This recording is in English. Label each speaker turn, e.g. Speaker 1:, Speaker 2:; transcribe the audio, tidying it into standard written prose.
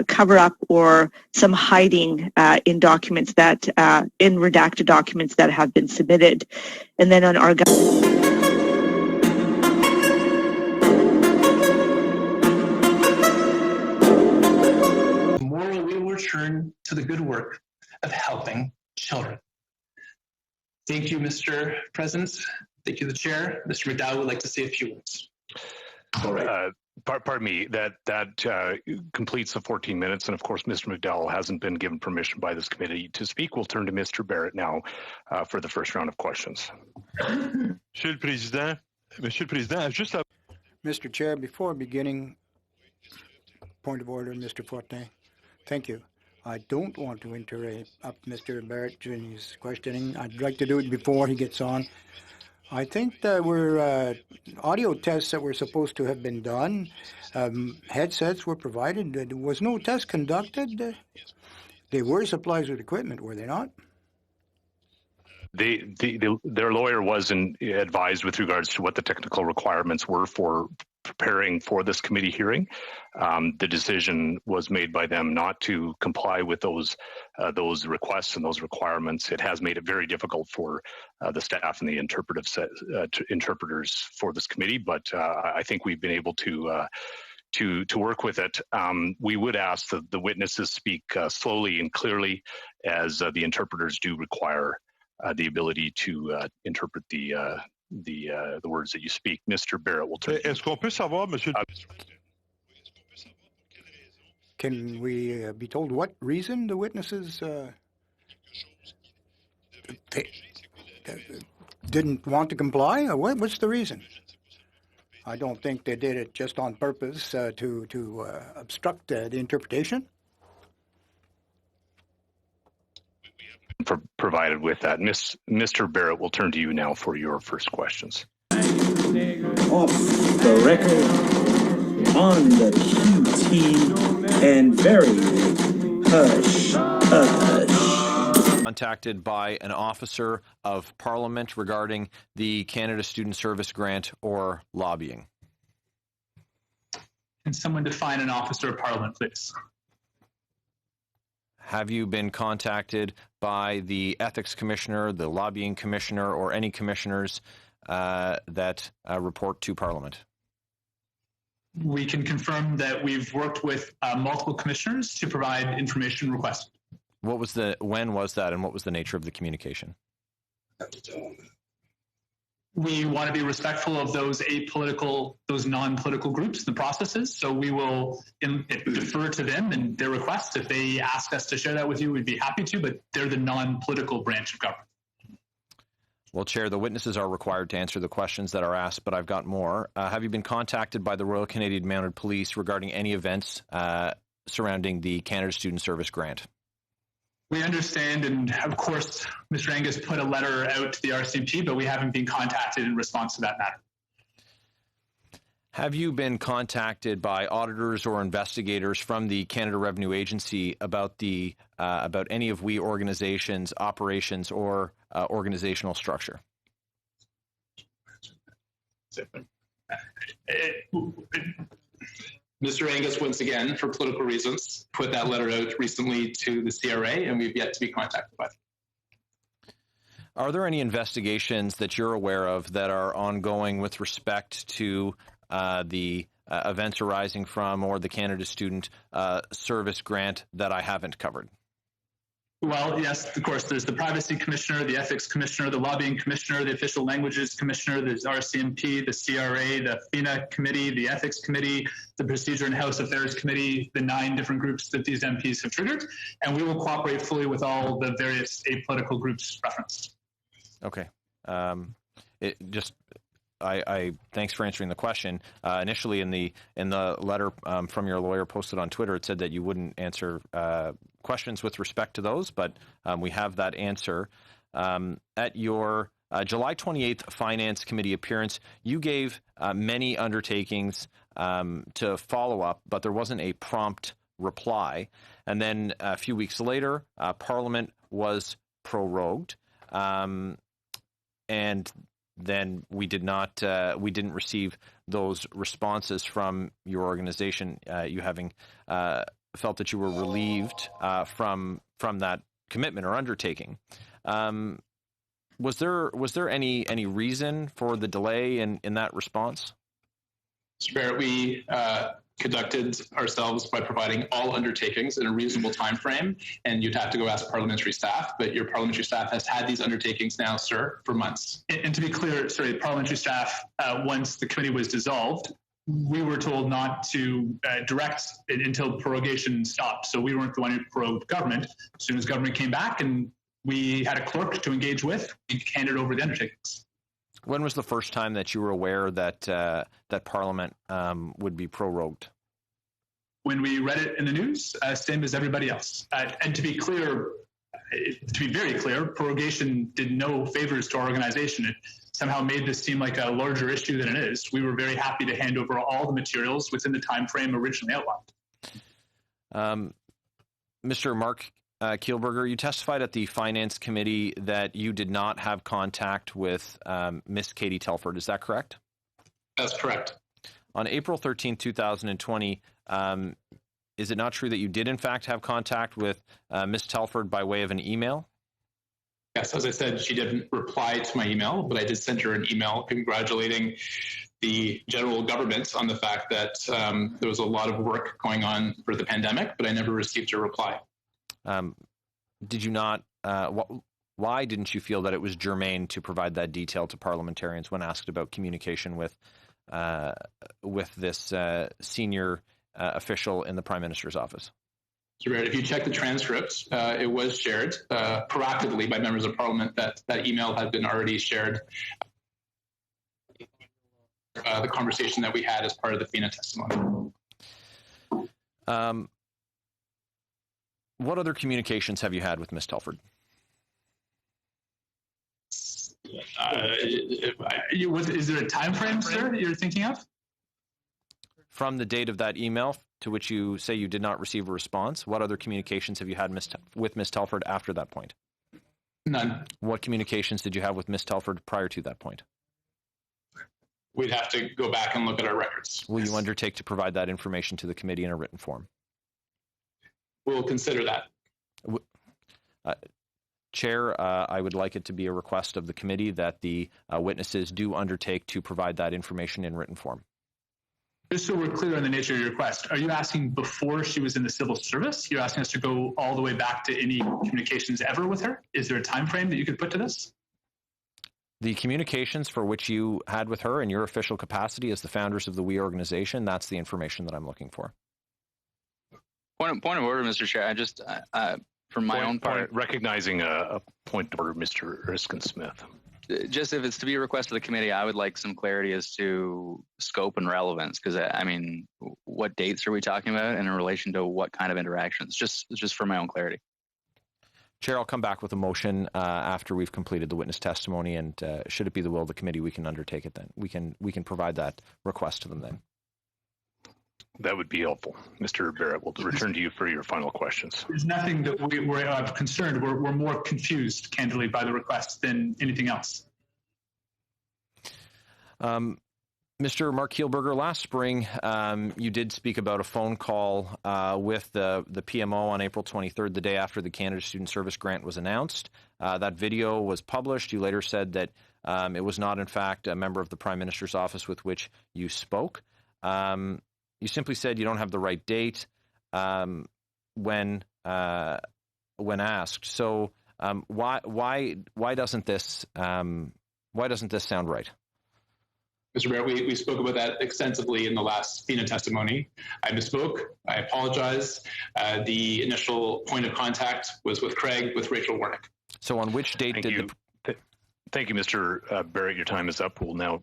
Speaker 1: cover up or some hiding in documents that, in redacted documents that have been submitted. And then on our
Speaker 2: tomorrow we will return to the good work of helping children. Thank you, Mr. President. Thank you, the Chair. Mr. McDowell would like to say a few words.
Speaker 3: All right. Pardon me, that completes the 14 minutes, and of course, Mr. McDowell hasn't been given permission by this committee to speak. We'll turn to Mr. Barrett now for the first round of questions.
Speaker 4: Monsieur le Président, juste à...
Speaker 5: Mr. Chair, before beginning, point of order, Mr. Fortin. Thank you. I don't want to interrupt Mr. Barrett during his questioning. I'd like to do it before he gets on. I think there were audio tests that were supposed to have been done. Headsets were provided. There was no test conducted. They were supplies with equipment, were they not?
Speaker 3: Their lawyer wasn't advised with regards to what the technical requirements were for preparing for this committee hearing. The decision was made by them not to comply with those requests and those requirements. It has made it very difficult for the staff and the interpreters for this committee, but I think we've been able to work with it. We would ask that the witnesses speak slowly and clearly, as the interpreters do require the ability to interpret the words that you speak. Mr. Barrett will turn.
Speaker 4: Est-ce qu'on peut savoir, Monsieur?
Speaker 5: Can we be told what reason the witnesses didn't want to comply? Or what's the reason? I don't think they did it just on purpose to obstruct the interpretation.
Speaker 3: Provided with that. Mr. Barrett will turn to you now for your first questions.
Speaker 6: Off the record, on the QT, and very hush hush.
Speaker 7: Contacted by an officer of Parliament regarding the Canada Student Service Grant or lobbying.
Speaker 2: Can someone define an officer of Parliament, please?
Speaker 7: Have you been contacted by the Ethics Commissioner, the Lobbying Commissioner, or any commissioners that report to Parliament?
Speaker 2: We can confirm that we've worked with multiple commissioners to provide information requested.
Speaker 7: When was that, and what was the nature of the communication?
Speaker 2: We want to be respectful of those non-political groups and the processes, so we will defer to them and their requests. If they ask us to share that with you, we'd be happy to, but they're the non-political branch of government.
Speaker 7: Well, Chair, the witnesses are required to answer the questions that are asked, but I've got more. Have you been contacted by the Royal Canadian Mounted Police regarding any events surrounding the Canada Student Service Grant?
Speaker 2: We understand, and of course, Mr. Angus put a letter out to the RCMP, but we haven't been contacted in response to that matter.
Speaker 7: Have you been contacted by auditors or investigators from the Canada Revenue Agency about any of WE organizations' operations or organizational structure?
Speaker 2: Mr. Angus, once again, for political reasons, put that letter out recently to the CRA, and we've yet to be contacted by them.
Speaker 7: Are there any investigations that you're aware of that are ongoing with respect to the events arising from or the Canada Student Service Grant that I haven't covered?
Speaker 2: Well, yes, of course, there's the Privacy Commissioner, the Ethics Commissioner, the Lobbying Commissioner, the Official Languages Commissioner, there's RCMP, the CRA, the FINA Committee, the Ethics Committee, the Procedure and House Affairs Committee, the 9 different groups that these MPs have triggered, and we will cooperate fully with all the various apolitical groups referenced.
Speaker 7: Okay. Thanks for answering the question. Initially, in the letter from your lawyer posted on Twitter, it said that you wouldn't answer questions with respect to those, but we have that answer. At your July 28th Finance Committee appearance, you gave many undertakings to follow up, but there wasn't a prompt reply. And then a few weeks later, Parliament was prorogued, and then we didn't receive those responses from your organization, you having felt that you were relieved from that commitment or undertaking. Was there any reason for the delay in that response?
Speaker 2: Mr. Barrett, we conducted ourselves by providing all undertakings in a reasonable time frame, and you'd have to go ask parliamentary staff, but your parliamentary staff has had these undertakings now, sir, for months. And to be clear, sorry, parliamentary staff, once the committee was dissolved, we were told not to direct it until prorogation stopped. So we weren't the one who prorogued government. As soon as government came back and we had a clerk to engage with, we handed over the undertakings.
Speaker 7: When was the first time that you were aware that that Parliament would be prorogued?
Speaker 2: When we read it in the news, same as everybody else. And to be clear, to be very clear, prorogation did no favors to our organization. It somehow made this seem like a larger issue than it is. We were very happy to hand over all the materials within the time frame originally outlined.
Speaker 7: Mr. Mark Kielburger, you testified at the Finance Committee that you did not have contact with Miss Katie Telford. Is that correct?
Speaker 2: That's correct.
Speaker 7: On April 13, 2020, is it not true that you did, in fact, have contact with Miss Telford by way of an email?
Speaker 2: Yes, as I said, she didn't reply to my email, but I did send her an email congratulating the general government on the fact that there was a lot of work going on for the pandemic, but I never received a reply.
Speaker 7: Did you not? Why didn't you feel that it was germane to provide that detail to parliamentarians when asked about communication with this senior official in the Prime Minister's office?
Speaker 2: If you check the transcript, it was shared proactively by members of Parliament. That email had been already shared. The conversation that we had as part of the FINA testimony.
Speaker 7: What other communications have you had with Ms. Telford?
Speaker 2: Is there a time frame, sir, that you're thinking of?
Speaker 7: From the date of that email to which you say you did not receive a response, what other communications have you had with Ms. Telford after that point?
Speaker 2: None.
Speaker 7: What communications did you have with Ms. Telford prior to that point?
Speaker 2: We'd have to go back and look at our records.
Speaker 7: Will you undertake to provide that information to the committee in a written form?
Speaker 2: We'll consider that.
Speaker 7: Chair, I would like it to be a request of the committee that the witnesses do undertake to provide that information in written form.
Speaker 2: Just so we're clear on the nature of your request, are you asking before she was in the civil service? You're asking us to go all the way back to any communications ever with her? Is there a time frame that you could put to this?
Speaker 7: The communications for which you had with her in your official capacity as the founders of the WE organization, that's the information that I'm looking for.
Speaker 8: Point of order, Mr. Chair. I just, for my own part,
Speaker 3: recognizing a point of order, Mr. Erskine-Smith.
Speaker 8: Just if it's to be a request of the committee, I would like some clarity as to scope and relevance. Because I mean, what dates are we talking about, and in relation to what kind of interactions? Just for my own clarity.
Speaker 7: Chair, I'll come back with a motion after we've completed the witness testimony, and should it be the will of the committee, we can undertake it then. We can provide that request to them then.
Speaker 3: That would be helpful. Mr. Barrett, we'll return to you for your final questions.
Speaker 2: There's nothing that we're concerned. We're more confused, candidly, by the request than anything else.
Speaker 7: Mr. Mark Kielburger, last spring, you did speak about a phone call with the PMO on April 23rd, the day after the Canada Student Service Grant was announced. That video was published. You later said that it was not, in fact, a member of the Prime Minister's office with which you spoke. You simply said you don't have the right date when asked. So why doesn't this sound right?
Speaker 2: Mr. Barrett, we spoke about that extensively in the last FINA testimony. I misspoke. I apologize. The initial point of contact was with Craig, with Rachel Warnick.
Speaker 7: So on which date
Speaker 3: Thank you, Mr. Barrett. Your time is up. We'll now